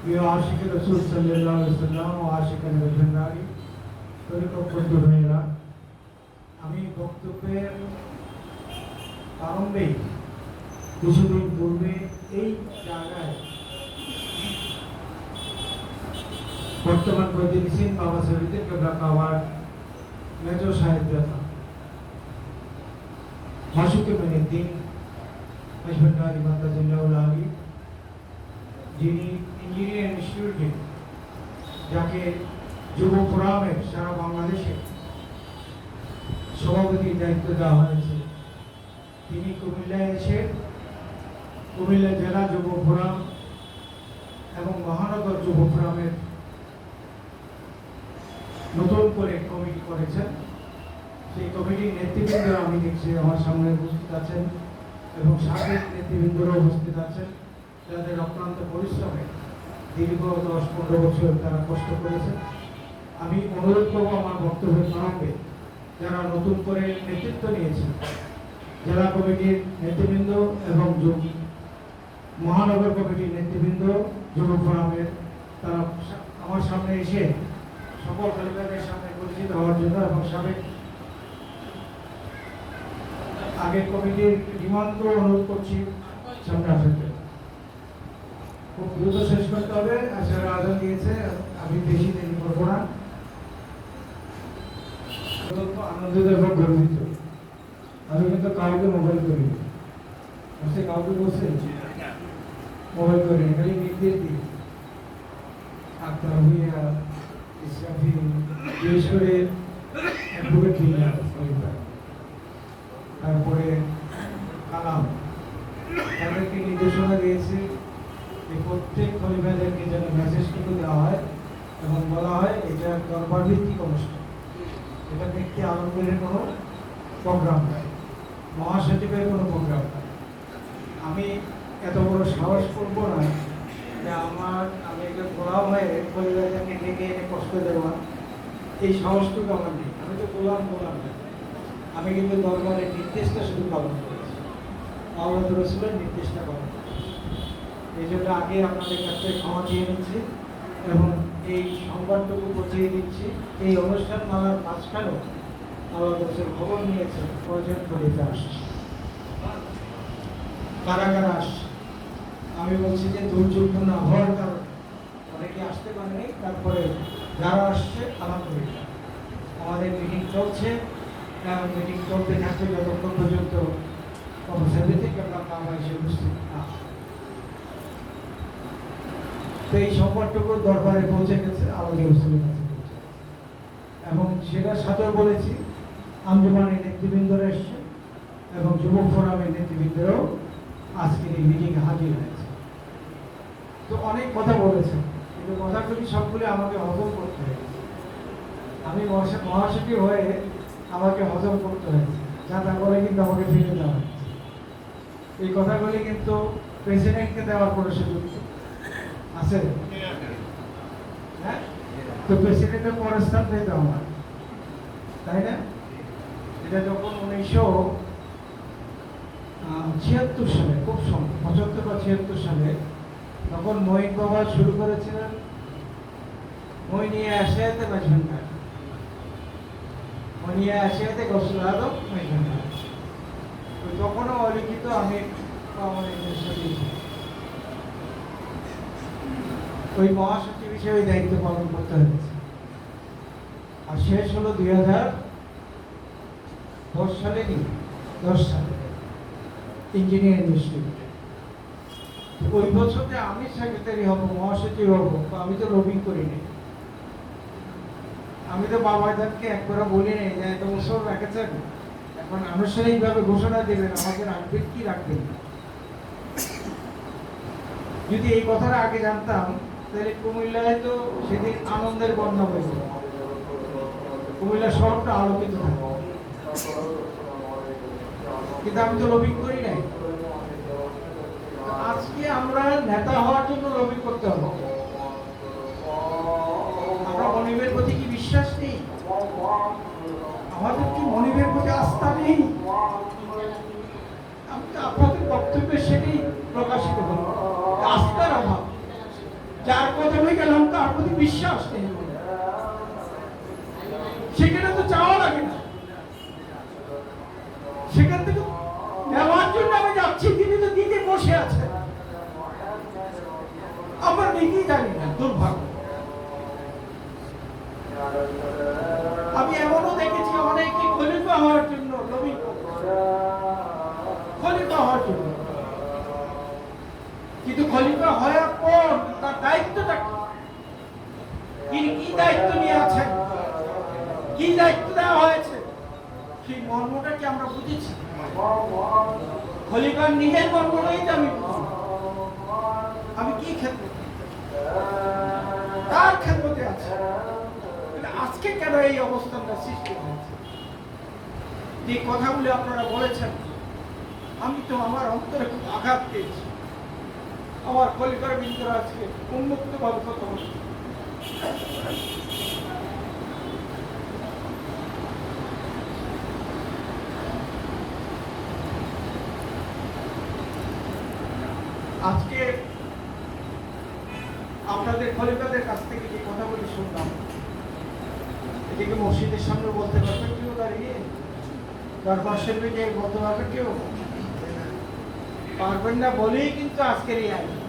প্রিয় আশিক রসুল সাল্লাল্লাহু আলাইহি ওয়াসাল্লাম ও আশিকান রাসূলুল্লাহি তরিকত বন্ধু ভাইয়েরা, আমি বক্তব্যের প্রারম্ভে কিছুদিন পূর্বে এই জায়গায় বর্তমান বৈদিক বাবা শহীদ কেবলা কাওয়ার মেজর সাহেব ব্যথা মাসুকে মেনে দিন আশফান্ডারি মাদ্রাসাউল আলী, যিনি ইঞ্জিনিয়ারিং ইনস্টিটিউটে যাকে যুব ফোরামের সারা বাংলাদেশে সভাপতির দায়িত্ব দেওয়া হয়েছে, তিনি কুমিল্লায় এসে কুমিল্লা জেলা যুব ফোরাম এবং মহানগর যুব ফোরামের নতুন করে কমিটি করেছেন। সেই কমিটির নেতৃবৃন্দ আমি দেখছি আমার সামনে উপস্থিত আছেন এবং সাবেক নেতৃবৃন্দরা উপস্থিত আছেন, যাদের অক্লান্ত পরিশ্রমে দীর্ঘ 10-15 বছর তারা কষ্ট করেছেন। আমি অনুরোধ করবো আমার বক্তব্যের প্রারম্ভে যারা নতুন করে নেতৃত্ব নিয়েছেন, জেলা কমিটির নেতৃবৃন্দ এবং মহানগর কমিটির নেতৃবৃন্দ যুব ফোরামের, তারা আমার সামনে এসে সকল পরিবারের সামনে পরিচিত হওয়ার জন্য এবং সাবেক আগের কমিটির ডিমান্ডকে অনুরোধ করছি সামনে আসার জন্য। খুব দ্রুত শেষ করতে হবে, আসলে আয়োজন দিয়েছে, আমি বেশি দেরি করবো না। আনন্দিত এবং গর্বিত, আমি কিন্তু কাউকে মোবাইল করি সে কাউকে বসে মোবাইল করি খালি নির্দেশ দিই। আক্তার ভুইয়া, ইসরাফি, বিশেষ করে অ্যাডভোকেট লিডার, তারপরে কালাম, তাদেরকে নির্দেশনা দিয়েছে যে প্রত্যেক পরিবারকে যেন মেসেজটুকু দেওয়া হয় এবং বলা হয় এটা দরবার ভিত্তিক অনুষ্ঠান, এটা ব্যক্তি আনন্দের কোনো প্রোগ্রাম নয়, মহাসচিবের কোনো প্রোগ্রাম নয়। আমি এত বড় সাহস করবো না যে আমি একটা গোলাম হয়ে পরিবারকে ডেকে এনে কষ্ট দেওয়া, এই সাহসটুকু আমার নেই। আমি তো গোলাম না, আমি কিন্তু দরবারের নির্দেশটা শুধু পালন করেছি, আল্লাহ রসুলের নির্দেশটা পালন করেছি। এই জন্য আগে আপনাদের কাছ থেকে ক্ষমা চেয়ে নিচ্ছি এবং এই সংবাদটুকু পৌঁছিয়ে দিচ্ছি। এই অনুষ্ঠান মালার মাঝখানেও আল্লাহ রসুল খবর নিয়েছেন প্রয়োজন পড়িতে আসছে, কারা কারা আসছে। আমি বলছি যে দুর্যোগপূর্ণ আবহাওয়ার কারণে অনেকে আসতে পারেনি, তারপরে যারা আসছে আলহামদুলিল্লাহ। আমাদের মিটিং চলছে, মিটিং চলতে থাকছে যতক্ষণ পর্যন্ত এসে উপস্থিত না। তো এই সংবাদটুকু দরবারে পৌঁছে গেছে, আমাদের রসুলের কাছে পৌঁছে গেছে এবং সেটা সাথেও বলেছি আঞ্জুমানের নেতৃবৃন্দরা এসছে এবং যুব ফোরামের নেতৃবৃন্দরাও আজকের এই মিটিংয়ে হাজির হয়েছে। তো অনেক কথা বলেছেন, কিন্তু কথাগুলি সবগুলি আমাকে হজম করতে হয়েছে। আমি মহাসচিব হয়ে আমাকে হজম করতে হয়েছে, যা তা বলে কিন্তু আমাকে ফিরে দেওয়া হয়েছে। এই কথাগুলি কিন্তু প্রেসিডেন্টকে দেওয়ার কোনো সুযোগ আছে? হ্যাঁ, তো প্রেসিডেন্টের পরের স্থান পেতে আমার, তাই না? এটা যখন 1976 সালে, খুব 75 বা 76 সালে, তখন মহিন বাবা শুরু করেছিলেন মইনিয়া আশায়াতে মাঝখানকার, মইনিয়া আশায়াতে গোসল আদম মাঝখানকার, তখনও অলিখিত আমি ওই মহাসচিব হিসেবে দায়িত্ব পালন করতে হয়েছে। আর শেষ হলো 2010 সালে, 10 সালে ইঞ্জিনিয়ারিং ইনস্টিটিউটে। ওই বছরতে আমি সেক্রেটারি হব, মহাসচিব হব, আমি তো লবিং করিনি। আমি তো বাবাদানকে একবার বলি নাই যে এত বছর রেখেছেন, এখন আনুষ্ঠানিকভাবে ঘোষণা দেবেন, আমাকে রাখবেন কি রাখবেন না। যদি এই কথাটা আগে জানতাম তাহলে কুমিল্লায় তো সেদিন আনন্দের বন্যা হয়েছিল, কুমিল্লা শহরটা আলোকিত থাকে, কিন্তু আমি তো লবিং করি নাই। আজকে আমরা নেতা হওয়ার জন্য লবিং করতে হবে। আমরা মনিবের প্রতি কি বিশ্বাস নেই? আমাদের কি মনিবের প্রতি আস্থা নেই? আমি আপনাদের বক্তব্যে সেটাই প্রকাশিত হল, আস্থার অভাব। যার তার প্রতি বিশ্বাস নেই, সেখানে তো চাওয়া লাগে না, সেখান থেকে নেওয়ার জন্য আমি যাচ্ছি, তিনি তো দিতে বসে আছে, আমরা নিজেই জানি না। দুর্ভাগ্য। আমি এমনও দেখেছি অনেকে খলিফা হওয়ার জন্য লবি করছে, খলিফা হওয়ার জন্য, কিন্তু খলিফা হওয়ার পর তার দায়িত্বটা কি? তিনি কি দায়িত্ব নিয়ে আছেন, কি দায়িত্ব দেওয়া হয়েছে, সেই মর্মটা কি আমরা বুঝেছি? খলিফার নিজের মর্মটাই তো আমি বুঝি। আমি কি ক্ষেত্রে, তার ক্ষেত্রে আছে, আজকে কেন এই অবস্থানটা সৃষ্টি হয়েছে? যে কথাগুলি আপনারা বলেছেন, আমি তো আমার অন্তরে খুব আঘাত পেয়েছি। আমার খলিফার বিন্দুরা আজকে উন্মুক্ত ভাবে কথা বলছে। আজকে আপনাদের খলিফাদের কাছ থেকে যে কথাগুলি শুনলাম, এদিকে মসজিদের সামনে বলতে পারবে কেউ, দাঁড়িয়ে দরবার শরীফে যে বলতে পারবে কেউ? পারবেন না বলেই কিন্তু আজকের এই আয়োজন।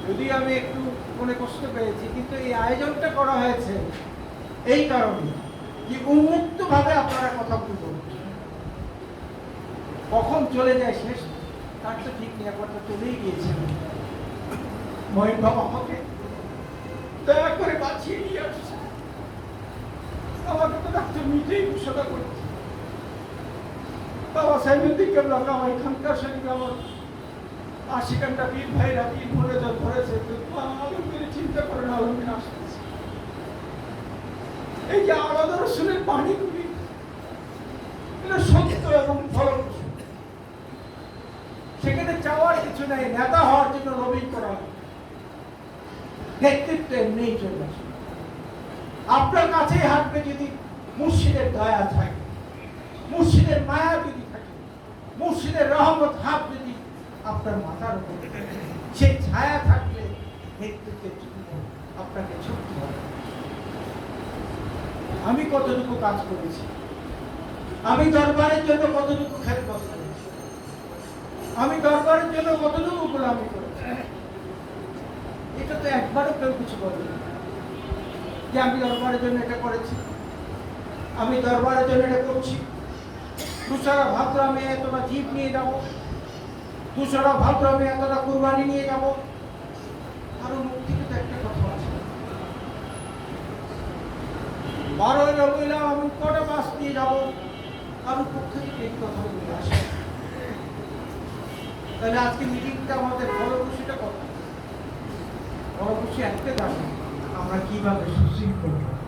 যদি আমি একটু মনে কষ্ট পেয়েছি, কিন্তু এই আয়োজনটা করা হয়েছে এই কারণে যে উন্মুক্ত ভাবে আপনারা কথা বলবেন। কখন চলে যায় শেষ তার তো ঠিক নেই, একবার তো চলেই গিয়েছেন। মহিন বাবা আমাকে দয়া করে বাঁচিয়ে নিয়ে আসছে, আমাকে তো ডাক্তার নিজেই ঘোষণা করেছে। বাবা সাহেবুদ্দিন কেবল আমার এখানকার শরীরে আমার আশিকানটা বীর ভাইরা বীর মনে যা ধরেছে, আলমগীর চিন্তা করেন, আলমগীর আসতেছে। এই যে আলাদা রসুনের বাণীগুলি, এটা সত্য এবং ফলপ্রসূ। সেখানে চাওয়ার কিছু নাই, নেতা হওয়ার জন্য লবিং করা হয়, নেতৃত্ব এমনি চলে আসে। আপনার কাছেই হাঁটবে যদি মুর্শিদের দয়া থাকে, মুর্শিদের মায়া যদি থাকে, মুর্শিদের রহমত হাত যদি আপনার মাথার উপর, সেই ছায়া থাকলে নেতৃত্বের জন্য আপনাকে ছুটতে হবে। আমি কতটুকু কাজ করেছি, আমি দরবারের জন্য কতটুকু খেদমত করেছি, আমি দরবারের জন্য কতটুকু গোলামি করেছি, এটা তো একবারও কেউ কিছু বলেনি যে আমি দরবারের জন্য এটা করেছি, আমি দরবারের জন্য এটা করছি। দুসরা ভাদ্র আমি এতটা জীব নিয়ে যাব, দুসরা ভাদ্র আমি এতটা কুরবানি নিয়ে যাব। আরো মুক্তিতে তো একটা কথা আছে, 12 রবিউল আউয়াল আমি কটা মাস নিয়ে যাব, কারোর পক্ষে থেকে এই কথা বলে আসে। তাহলে আজকে মিটিংটা আমাদের ফলপ্রসূটা কত? ফলপ্রসূ একটা জানি আমরা কিভাবে সুশৃঙ্খল করব,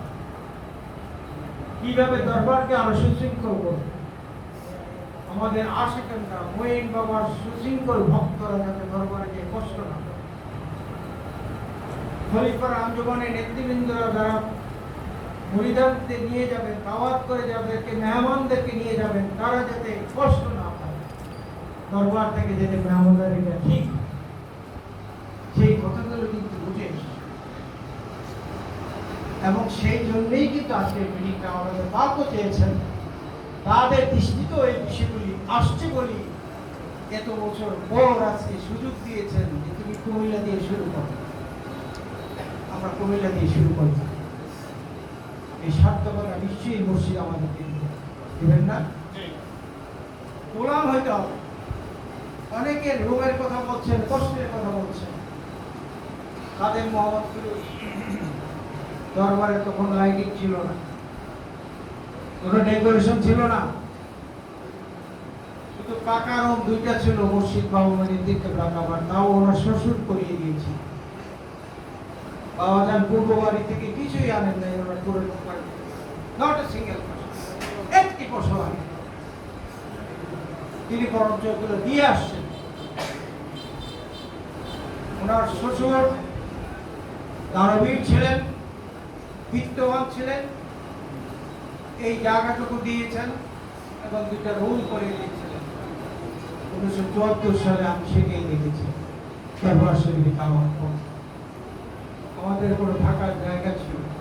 কিভাবে দরবারকে আরো সুশৃঙ্খল করব, আমাদের আশিকানরা মঈন বাবার সুশৃঙ্খল ভক্তরা যাতে দরবারে গিয়ে কষ্ট না পায়। খলিফার আঞ্জুমানের নেতৃবৃন্দরা যারা মুরিদানদের নিয়ে যাবেন, দাওয়াত করে যাদেরকে মেহমানদেরকে নিয়ে যাবেন, তারা যাতে কষ্ট না পায়, দরবার থেকে যেতে মেহমানদারিটা ঠিক, সেই কথাগুলো কিন্তু বুঝে এসেছে। এবং সেই জন্যই কিন্তু আজকের মিটিংটা আমাদের বাক্য চেয়েছেন, তাদের দৃষ্টিতেও এই বিষয়গুলি আসছে বলি এত বছর পর আজকে সুযোগ দিয়েছেন যে তুমি কুমিল্লা দিয়ে শুরু করো। আমরা কুমিল্লা দিয়ে শুরু করি, এই সার্থকতা নিশ্চয়ই মসজিদ আমাদেরকে দেবেন না, গোলাম হইতে হবে। অনেকের রোগের কথা বলছেন, কষ্টের কথা বলছেন, তাদের মোহাম্মদ ফিরোজ দরবারে তখন লাইটিং ছিল না, কোনো ডেকোরেশন ছিল না, শুধু পাকা রুম দুইটা ছিল মসজিদ ভবনের দিকে রাখাবার, তাও ওনার শ্বশুর করিয়ে দিয়েছে। বাবা যান পূর্ব বাড়ি থেকে কিছুই আনেন নাই, ওনার করে নট এ সিঙ্গেল একটি পয়সা আনেন, তিনি বরঞ্চ এগুলো দিয়ে আসছেন। ওনার শ্বশুর দানবীর ছিলেন, বিত্তবান ছিলেন, এই জায়গাটুকু দিয়েছেন এবং দুইটা রুল করে দিয়েছিলেন। 1974 সালে আমি সেটাই দেখেছি দরবার শরীফে যাওয়ার পর। আমাদের কোনো থাকার জায়গা ছিল না।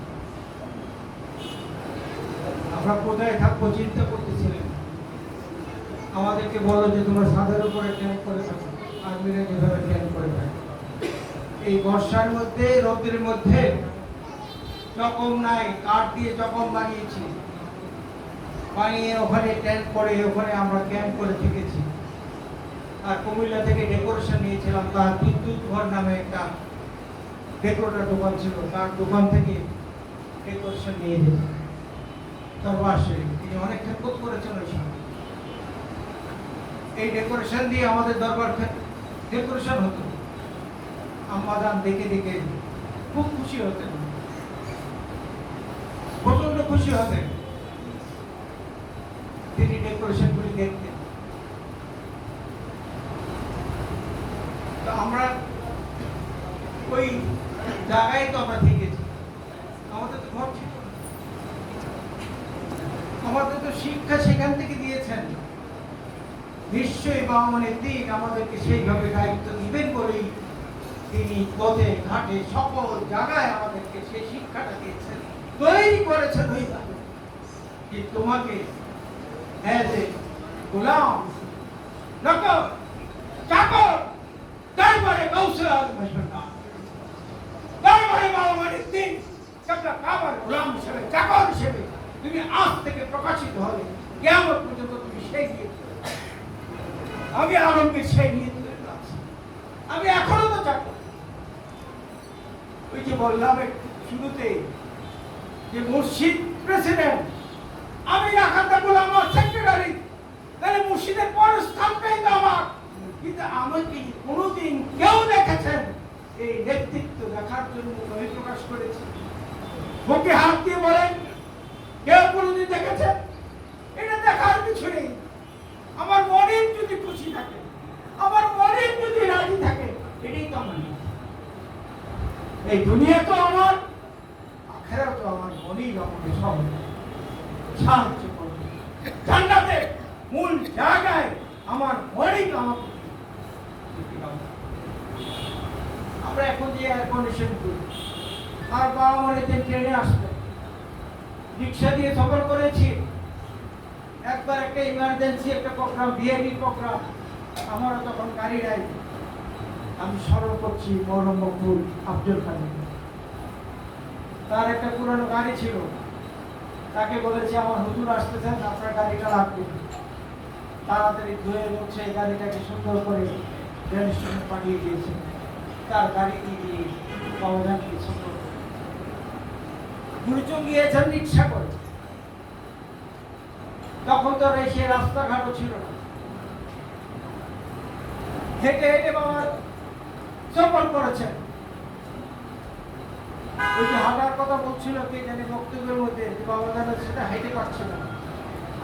আমরা কোথায় থাকবো চিন্তা করতেছিলাম। আমাদেরকে বলো যে তোমরা ছাদের উপরে ক্যাম্প করে থাকো, আর্মিরা যেভাবে ক্যাম্প করে থাকে। এই বর্ষার মধ্যে, রোদের মধ্যে চকম নাই, কাঠ দিয়ে চকম বানিয়েছি, বানিয়ে ওখানে টেন্ট করে ওখানে আমরা ক্যাম্প করে থেকেছি। আর কুমিল্লা থেকে ডেকোরেশন নিয়েছিলাম, তার বিদ্যুৎ ঘর নামে একটা ডেকোরেটর দোকান ছিল, তার দোকান থেকে ডেকোরেশন নিয়ে যেত। দরবার শরীফ তিনি অনেক খেদমত করেছেন ওই সময়। এই ডেকোরেশন দিয়ে আমাদের দরবার ডেকোরেশন হতো। আম্মাজান দেখে দেখে খুব খুশি হতেন, প্রচন্ড খুশি হতেন তিনি ডেকোরেশনগুলি দেখতেন। তো আমরা ওই জায়গায় তো আমরা থেকেছি, আমাদের তো ঘর ছিল না। আমাদের তো শিক্ষা সেখান থেকে দিয়েছেন। নিশ্চয়ই বামনের দিন আমাদেরকে সেইভাবে দায়িত্ব দিবেন বলেই তিনি পথে ঘাটে সকল জায়গায় আমাদেরকে সেই শিক্ষাটা দিয়েছেন, তৈরি করেছেন ওইভাবে যে তোমাকে অ্যাজ এ গোলাম, নকর, চাকর, দরবারে গৌসে আজম আসবেন না, দরবারে বামনের দিন কেবলা কাবার গোলাম হিসেবে, চাকর হিসেবে তুমি আজ থেকে প্রকাশিত হবে, কিয়ামত পর্যন্ত তুমি সেই নিয়ে আমি আলমগীর সেই নিয়ে আমি এখনো তো চাকর। ওই যে বললাম শুরুতে যে মুর্শিদ প্রেসিডেন্ট, আমি রাখাতে বললাম আমার সেক্রেটারি, তাহলে মুর্শিদের পর স্থানটাই তো আমার। কিন্তু আমাকে কোনোদিন কেউ দেখেছেন এই নেতৃত্ব দেখার জন্য আমি প্রকাশ করেছি? বুকে হাত দিয়ে বলেন কেউ কোনোদিন দেখেছেন? এটা দেখার কিছু নেই। আমার মনের যদি খুশি থাকে, আমার মনের যদি রাজি থাকে, এটাই তো আমার। এই দুনিয়া তো আমার, আখেরাত তো আমার, মনেই আমাকে সব সাহায্য করবে। জান্নাতে মূল জায়গায় আমার মনেই তো আমাকে। আমরা এখন যে এয়ার কন্ডিশন করি, আর বাবা মনে ট্রেনে আসবে, রিক্সা দিয়ে সফর করেছি। একবার একটা ইমার্জেন্সি একটা প্রোগ্রাম, ভিআইপি প্রোগ্রাম, আমারও তখন গাড়ি নাই। আমি স্মরণ করছি মৌলানা মকবুল আব্দুল কাদের, তার একটা পুরনো গাড়ি ছিল। তাকে বলেছি আমার হুজুর আসতেছেন, আপনার গাড়িটা লাগবে, তাড়াতাড়ি ধুয়ে মুছে এই গাড়িটাকে সুন্দর করে রেল স্টেশনে পাঠিয়ে দিয়েছে। তার গাড়ি দিয়ে বাবাজানকে সুন্দর গুরুচং গিয়েছেন রিক্সা করে। তখন তো সে রাস্তাঘাটও ছিল না, হেঁটে হেঁটে বাবা সফর করেছেন। ওই যে হাঁটার কথা বলছিল কে জানি বক্তব্যের মধ্যে, বাবা জান সেটা হেঁটে পারছিল না।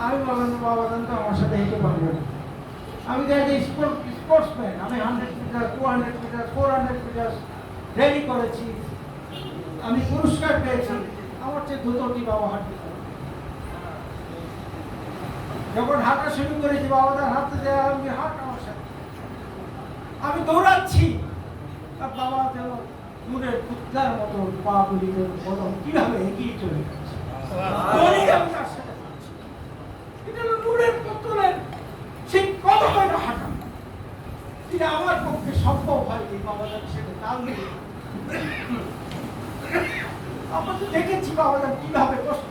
আমি বললাম বাবা জান তো আমার সাথে হেঁটে পারবে না। আমি তো স্পোর্টসম্যান, আমি 100 মিটার, 200 মিটার, 400 মিটার র্যালি করেছি, আমি পুরস্কার পেয়েছি। আমার চেয়ে দ্রুতটি বাবা হাঁটতে পারে। যখন হাঁটা শুরু করেছি, বাবাদার হাতে দেওয়া, আমি হাঁট আমার সাথে, আমি দৌড়াচ্ছি, আর বাবা যেন দূরের কুত্তার মতো পা গুলি বদল কিভাবে এগিয়ে চলে যাচ্ছে। আমি তার সাথে হাঁটছি। এটা হলো নূরের পুতুলের সেই কদমের হাঁটা, এটা আমার পক্ষে সম্ভব হয়নি। বাবাদার সাথে তাল মিলে আমরা তো দেখেছি বাবাদার কিভাবে কষ্ট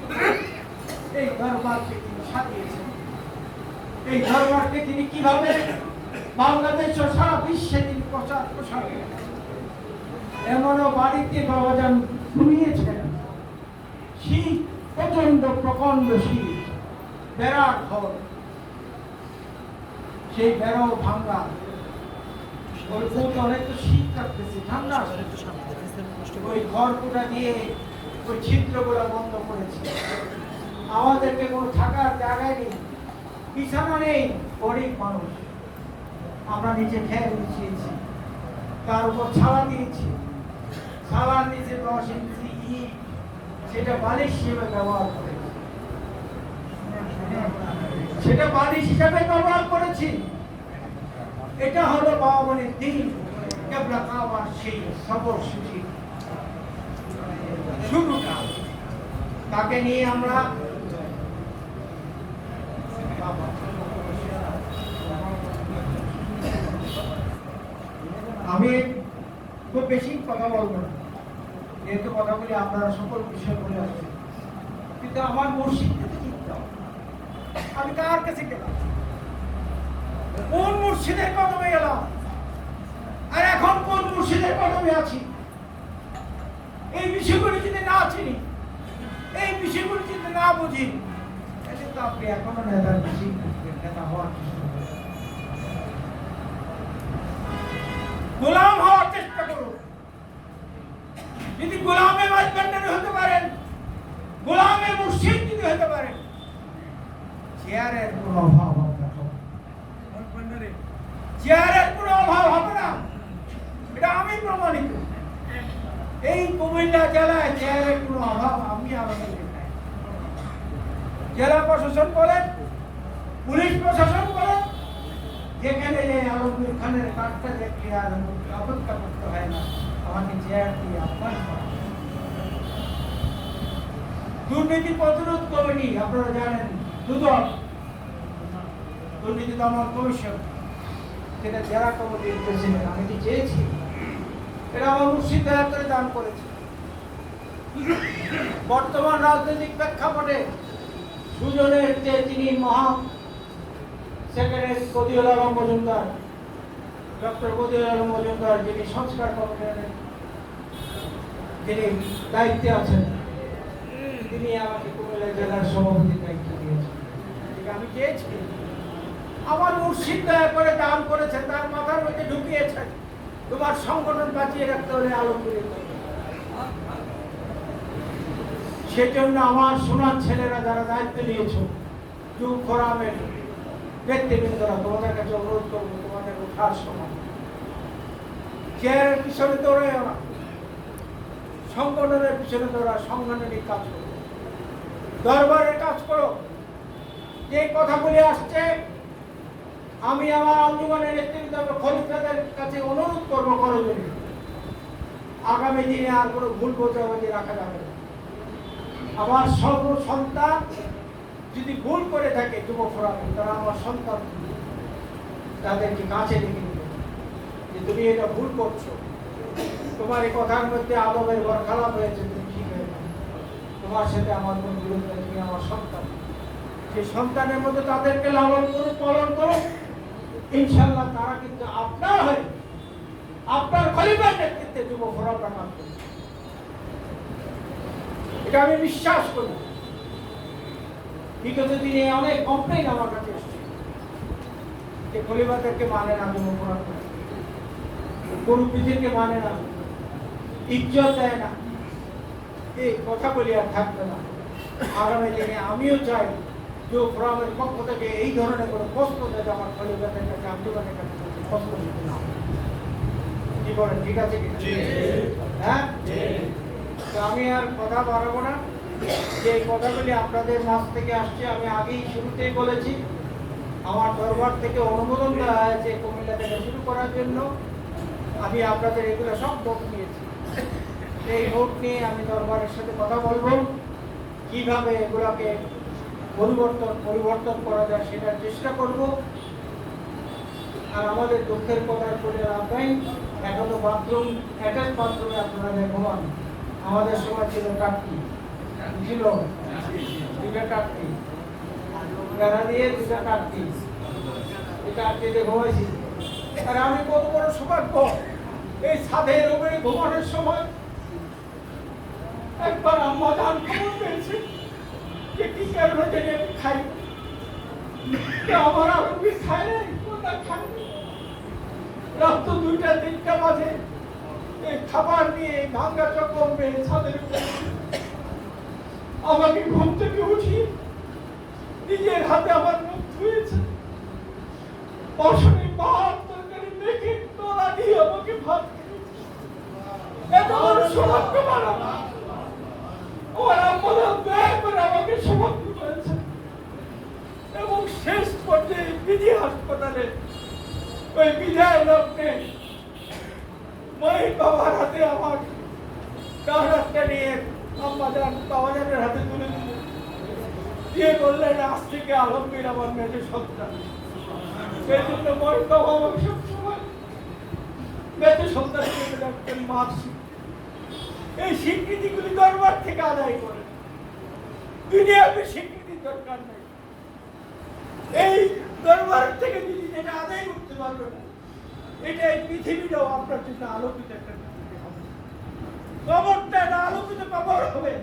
এই দরবারকে তিনি সাজিয়েছেন, এই দরবারকে তিনি কিভাবে বাংলাদেশ ও সারা বিশ্বে তিনি প্রচার প্রসার করেছেন। এমনও বাড়িতে বাবাজান ঘুমিয়েছেন, শীত, প্রচন্ড প্রকাণ্ড শীত, বেড়ার ঘর, সেই বেড়াও ভাঙ্গা, ওর অনেক তো শীত কাটতেছে, ঠান্ডা, ওই ঘরটা দিয়ে ওই ছিদ্রগুলো বন্ধ করেছে। আমাদেরকে কোনো থাকার জায়গায় নেই, বিছানা নেই, গরিব মানুষ। আমরা নিচে খেয়ে বিছিয়েছি, তার উপর ছালা দিয়েছি, ছালার নিচে 10 ইঞ্চি ইট, সেটা বালিশ হিসেবে ব্যবহার করেছি, সেটা বালিশ হিসেবে ব্যবহার করেছি। এটা হলো বাবা মনির দিন, কেবলা কাবার সেই সবর সুচির শুরুটা। তাকে নিয়ে আমরা আমি খুব বেশি কথা বলবো না, যেহেতু কথা বলি আপনারা সকল বিষয় বলে আসছেন, কিন্তু আমার মুর্শিদকে তো চিনতে হবে। আমি কার কাছে গেলাম, কোন মুর্শিদের কদমে গেলাম, আর এখন কোন মুর্শিদের কদমে আছি, এই বিষয়গুলি যদি না চিনি, এই বিষয়গুলি যদি না বুঝি, তাহলে তো আপনি এখনো নেতার বেশি নেতা হওয়ার চেষ্টা করবেন। গোলাম হওয়ার চেষ্টা করুন। যদি গোলামে মাঝবান্ডারি হতে পারেন, গোলামে মুর্শিদ যদি হতে পারেন, চেয়ারের কোনো অভাব হবে না। চেয়ারের কোনো অভাব হবে না, এটা আমি প্রমাণিত। এই কুমিল্লা জেলায় চেয়ারের কোনো অভাব আমি আমাদের দেখাই। জেলা প্রশাসন বলেন, পুলিশ প্রশাসন বলেন, যেখানে আলমগীর খানের কার্ডটা দেখলে আর অপেক্ষা করতে হয় না, আমাকে চেয়ার দিয়ে আহ্বান করা। দুর্নীতি প্রতিরোধ কমিটি আপনারা জানেন, দুদক, দুর্নীতি দমন কমিশন, যেটা জেলা কমিটির প্রেসিডেন্ট আমি কি চেয়েছি, এটা আমার মুর্শিদ দয়া করে দান করেছে। বর্তমান রাজনৈতিক প্রেক্ষাপটে সুজনের যে যিনি মহা সেক্রেটারি বদিউল আলম মজুমদার, ডক্টর বদিউল আলম মজুমদার, যিনি সংস্কার কমিশনের যিনি দায়িত্বে আছেন, তিনি আমাকে কুমিল্লা জেলার সভাপতির দায়িত্ব দিয়েছেন। আমি চেয়েছি আমার মুর্শিদ দয়া করে দান করেছেন, তার মাথার মধ্যে ঢুকিয়েছেন তোমার সংগঠন বাঁচিয়ে রাখতে হলে আলমগীর। সেজন্য আমার সোনার ছেলেরা যারা দায়িত্ব নিয়েছো, যুগ ফোরামের ব্যক্তিবৃন্দরা, তোমাদের কাছে অনুরোধ করবো, তোমাদের ওঠার সময় চেয়ারের পিছনে দৌড়ে না, সংগঠনের পিছনে দৌড়া, সংগঠনের কাজ করো, দরবারের কাজ করো। যে কথাগুলি আসছে, আমি আমার আঞ্জুমানের নেতৃত্ব খলিফাদের কাছে অনুরোধ করবো, করজনী আগামী দিনে আর কোনো ভুল বোঝাবুঝি রাখা যাবে না। আমার সর্ব সন্তান যদি ভুল করে থাকে যুব ফোরামে, তারা আমার সন্তান, তাদেরকে কাছে রেখে দিবে যে তুমি এটা ভুল করছো, তোমার এই কথার মধ্যে আদবের ঘর খারাপ হয়েছে, তুমি ঠিক হয়ে যাবে, তোমার সাথে আমার কোনো বিরোধ নেই, তুমি আমার সন্তান। সেই সন্তানের মধ্যে তাদেরকে লালন করো, পালন করো, ইনশাল্লাহ তারা কিন্তু আপনার হয়ে, আপনার খলিফার নেতৃত্বে যুব ফোরামটা কাজ করবে, এটা আমি বিশ্বাস করি। বিগত দিনে অনেক কমপ্লেন আমার কাছে এসেছে যে খলিফাদেরকে মানে না, যুব ফোরাম মুরব্বীদেরকে মানে না, ইজ্জত দেয় না, এই কথা বলি আর থাকবে না। আগামী দিনে আমিও চাই যুব ফোরামের পক্ষ থেকে এই ধরনের কোনো প্রশ্ন যাতে আমার খলিফাদের কাছে, আব্দুলের কাছে প্রশ্ন দিতে না। কি বলেন, ঠিক আছে কি? হ্যাঁ, তো আমি আর কথা বাড়াবো না। যে কথাগুলি আপনাদের মাঝ থেকে আসছে, আমি আগেই শুরুতেই বলেছি, আমার দরবার থেকে অনুমোদন দেওয়া হয়েছে কুমিল্লা থেকে শুরু করার জন্য। আমি আপনাদের এগুলো সব ভোট নিয়েছি। এই ভোট নিয়ে আমি দরবারের সাথে কথা বলবো, কিভাবে এগুলোকে পরিবর্তন করা যায় সেটার চেষ্টা করব। আর আমাদের দুঃখের কথা করে লাভ নাই, এখনো বাথরুম, অ্যাটাচ বাথরুমে আপনারা ঘুমান। আমাদের সময় ছিল টাটকি, ছিল দুটা টাটকি, বেড়া দিয়ে দুটা টাটকি, টাটকিতে ঘুমাইছি। আর আমি কত বড় সৌভাগ্য, এই ছাদের উপরে ঘুমানোর সময় একবার আম্মা জান খবর পেয়েছে যে কি কারণে জানি আমি খাই, আমার আরবি খাই নাই, কোনটা খাই রাত 2টা 3টা বাজে, এই খাবার নিয়ে ভাঙ্গা চক্কর মেয়ে ছাদের উপরে আমাকে ঘুম থেকে উঠিয়ে নিজের হাতে আমার মুখ ধুয়েছে, বসনে ভাত তরকারি মেখে তোলা দিয়ে আমাকে ভাত খেয়েছে। এত বড় সৌভাগ্য বানানো আমার আম্মা দয়া করে আমাকে সৌভাগ্য করেছে। এবং শেষ পর্যায়ে বিধি হাসপাতালে ওই বিধায় লগ্নে মায়ের বাবার হাতে আমার কারণটা নিয়ে আম্মাজান বাবাজানের হাতে তুলে দিল, দিয়ে বললেন আজ থেকে আলমগীর আমার মেয়েদের সন্তান। এই জন্য মন বাবা আমাকে সবসময় মেয়েদের সন্তান হিসেবে ডাকতেন, মার্কসি। এই স্বীকৃতিগুলি দরবার থেকে আদায় করে, দুনিয়াতে স্বীকৃতির দরকার নেই। এই দরবার থেকে যদি যেটা আদায় করতে পারবে না, এটা এই পৃথিবীটাও আপনার জন্য আলোকিত একটা পৃথিবী হবে। কবরটা একটা আলোকিত কবর হবে,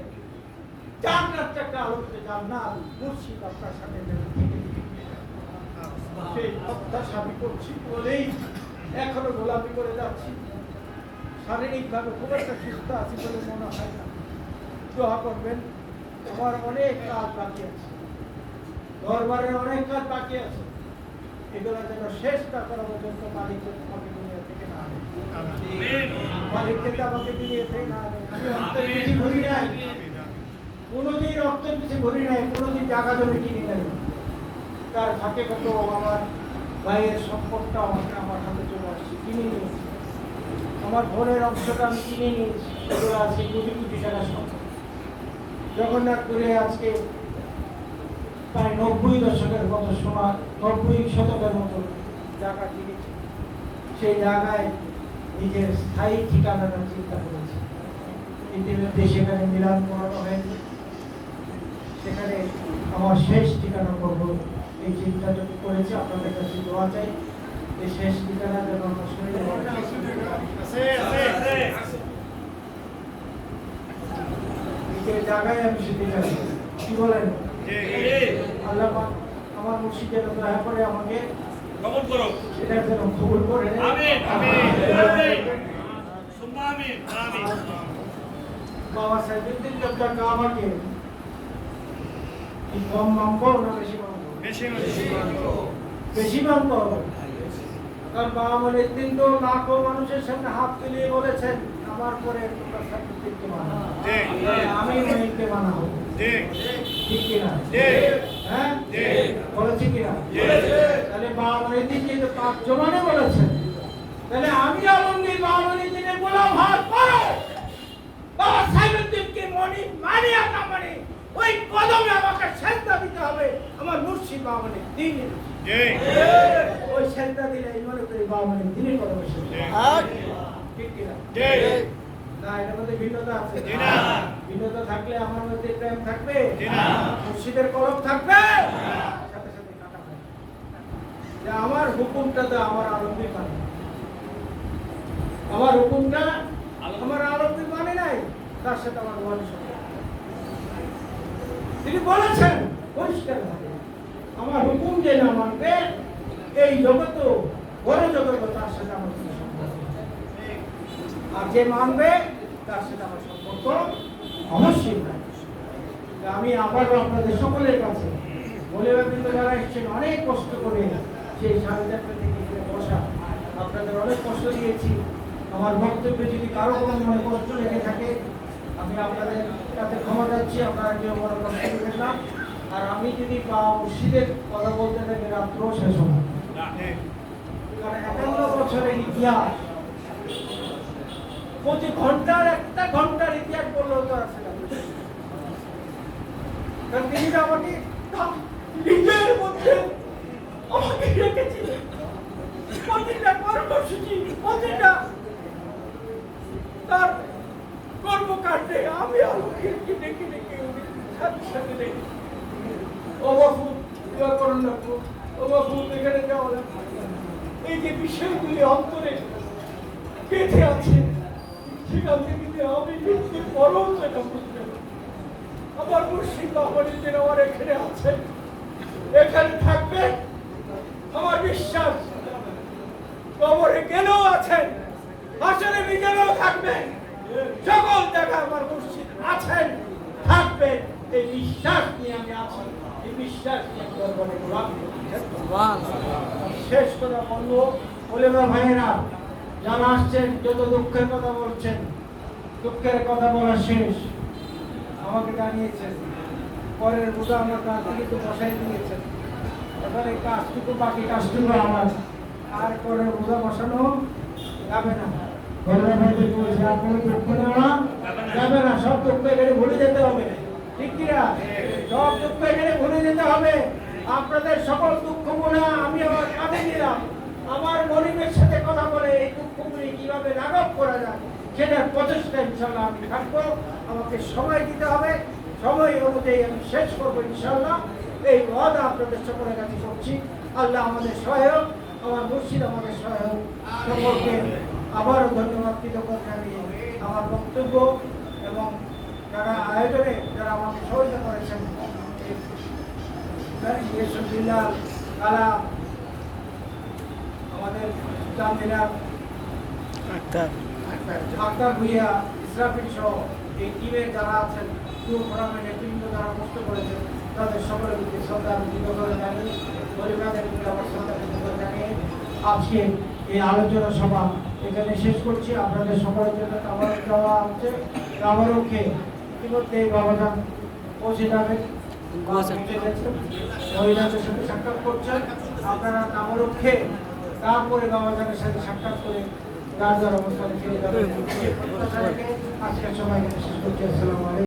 জান্নাতটা একটা আলোকিত জান্নাত। মুর্শিদ আপনার সাথে সেই প্রত্যাশা আমি করছি বলেই এখনো গোলামি করে যাচ্ছি। শারীরিকভাবে খুব একটা সুস্থ আছি বলে মনে হয় না। দোয়া করবেন, আমার অনেক কাজ বাকি আছে, দরবারের অনেক কাজ বাকি আছে। এগুলো যেন শেষ না করা পর্যন্ত মালিক আমাকে দুনিয়া থেকে না আনে। মালিক থেকে আমাকে দুনিয়া থেকে না আনে। আমি অর্থের পিছিয়ে ঘুরি নাই, কোনোদিন অর্থের পিছিয়ে ঘুরি নাই, কোনোদিন জায়গা জমি কিনি নাই। তার থাকে কত আমার ভাইয়ের সম্পদটা আমাকে আমার হাতে চলে আসছে, কিনে নিয়েছি। আমার বোনের অংশটা আমি কিনে নিয়েছি, এগুলো আছে কোটি কোটি টাকা সম্পদ। জগন্নাথপুরে আজকে প্রায় 90 দশকের মতো সোনা, 90 শতকের মতো জায়গা কিনেছি। সেই জায়গায় নিজের স্থায়ী ঠিকানাটা চিন্তা করেছি। ইতিমধ্যে সেখানে মিলান করানো হয়েছে, সেখানে আমার শেষ ঠিকানা করব এই চিন্তাটা করেছি। আপনাদের কাছে দোয়া চাই, এই শেষ ঠিকানা যেন আমার শরীরে নিজের জায়গায় আমি সেটি চাই। কি বলেন? আল্লাহ আমার মুর্শিদ যেন দয়া করে আমাকে কবুল করো, সেটা যেন কবুল করে। আমিন আমিন সুম্মা আমিন আমিন। বাবা সাইদুদ্দিন জব্বার আমাকে কি কম মানবো না বেশি মানবো? বেশি মানবো। কারণ বাবা মনের দিন তো লাখো মানুষের সামনে হাত তুলিয়ে বলেছেন আমার পরে তোমরা সাইদুদ্দিনকে মানো, আমি মহিনকে মানাবো। ঠিক কিনা? হ্যাঁ বলেছি কিনা? তাহলে বাবা মনের দিন কিন্তু 5 জমানে বলেছেন, তাহলে আমি আলমগীর বাবা মনের দিনের গোলাম হাত করো। বাবা সাইদুদ্দিনকে মনি মানে আর না মানে ওই কদমে আমাকে সেজদা দিতে হবে আমার মুর্শিদ বাবা মনের দিনের। ওই সেজদা দিলে এই মনে করি বাবা মনের দিনের কথা বলছে। ঠিক কিনা? না, এর মধ্যে ভিন্নতা আছে না। ভিন্নতা থাকলে আমার মধ্যে প্রেম থাকবে না, মুর্শিদের কলম থাকবে সাথে সাথে কাটা হয়। যে আমার হুকুমটা তো আমার আলমগীর মানে, আমার হুকুমটা আমার আলমগীর মানে নাই, তার সাথে আমার ওয়ালি সম্পর্ক। তিনি বলেছেন পরিষ্কার ভাবে আমার হুকুম যে না মানবে এই জগৎ বড় জগৎ তার সাথে আমার কোনো সম্পর্ক নেই। আর যে মানবে তার সাথে আমার সম্পর্ক অবশ্যই নাই। আমি আবারও আপনাদের সকলের কাছে বলে কিন্তু যারা এসেছেন অনেক কষ্ট করে সেই 4:30 থেকে বসা, আপনাদের অনেক কষ্ট দিয়েছি। আমার বক্তব্যে যদি কারো কোনো মনে কষ্ট লেগে থাকে আমি আপনাদের কাছে ক্ষমা চাচ্ছি, আপনারা কেউ বড় কষ্ট দেবেন না। আর আমি যদি মুর্শিদের কথা বলতে থাকি রাত্রেও শেষ হবে, কারণ 51 বছরের ইতিহাস, প্রতি ঘন্টার একটা ঘন্টার ইতিহাস বললেও তো আছে না। কারণ তিনি আমাকে নিজের মধ্যে আমাকে রেখেছিলেন। প্রতিটা কর্মসূচি, প্রতিটা তার কর্মকাণ্ডে আমি আলমগীরকে ডেকে ডেকে সাথে সাথে দেখি, ও বাবু দোয়া করুন না, ও বাবু এখানে যাওয়া লাগবে। এই যে বিষয়গুলি অন্তরে গেঁথে আছে সেখান থেকে আমি মৃত্যুর পরেও সেটা বুঝতে পারি। আমার মুর্শিদ বাবাজি যেন আমার এখানে আছে, এখানে থাকবে আমার বিশ্বাস। কবরে গেলেও আছেন, হাসরে বিকেলেও থাকবেন, সকল জায়গায় আমার মুর্শিদ আছেন, থাকবেন। এই বিশ্বাস নিয়ে আমি আছি, এই বিশ্বাস নিয়ে দরবারে গোলামি করছি। শেষ কথা বলবো, ওলেমা ভাইয়েরা যারা আসছেন যত দুঃখের কথা বলছেন, দুঃখের কথা বলা শেষ। আমাকে জানিয়েছেন পরের বোঝা আমার কাছে কিন্তু বসাই দিয়েছেন, এবার এই কাজটুকু বাকি কাজটুকু আমার, আর পরের বোঝা বসানো যাবে না। ওলেমা ভাইদের বলছে আপনারা দুঃখ নেওয়া যাবে না, সব দুঃখ এখানে ভুলে যেতে হবে, ঠিক কিনা? সব দুঃখ এখানে ভুলে যেতে হবে। আপনাদের সকল দুঃখগুলো আমি আমার কাঁধে নিলাম। আমার গরিবের সাথে কথা বলে এই দুঃখগুলি কিভাবে লাঘব করা যায় সেটার প্রচেষ্টা ইনশাল্লাহ আমি থাকবো। আমাকে সময় দিতে হবে, সময় অনুযায়ী আমি শেষ করবো ইনশাল্লাহ। এই ওয়াদা আপনাদের সকলের কাছে করছি। আল্লাহ আমাদের সহায়ক, আমার মুর্শিদ আমাদের সহায়ক। সকলকে আবারও ধন্যবাদ কৃতজ্ঞতা জানিয়ে আমার বক্তব্য এবং যারা আয়োজনে যারা আমাকে সহযোগিতা করেছেন, বিল্লাল কালাম, আমাদের জামিলা আক্তার ভুইয়া, ইসরাফিল সহ এই টিমের যারা আছেন, ট্যুর ফোরামের নেতৃত্ব যারা কষ্ট করেছেন, তাদের সকলের প্রতি শ্রদ্ধা কৃতজ্ঞতা জানিয়ে পরিবারের প্রতি আমার শ্রদ্ধা কৃতজ্ঞতা জানিয়ে আজকে এই আলোচনা সভা এখানে শেষ করছি। আপনাদের সকলের জন্য তাবারক দেওয়া হচ্ছে। তাবারককে ইতিমধ্যে বাবাজান পৌঁছে যাবেন, মহিলাদের সাথে সাক্ষাৎ করছেন। আপনারা তাবারককে তারপরে বাবাজানের সাথে সাক্ষাৎ করে যার যার অবস্থানে ফিরে যাবেন। আজকের সবাই শেষ করছি। আসসালামু আলাইকুম।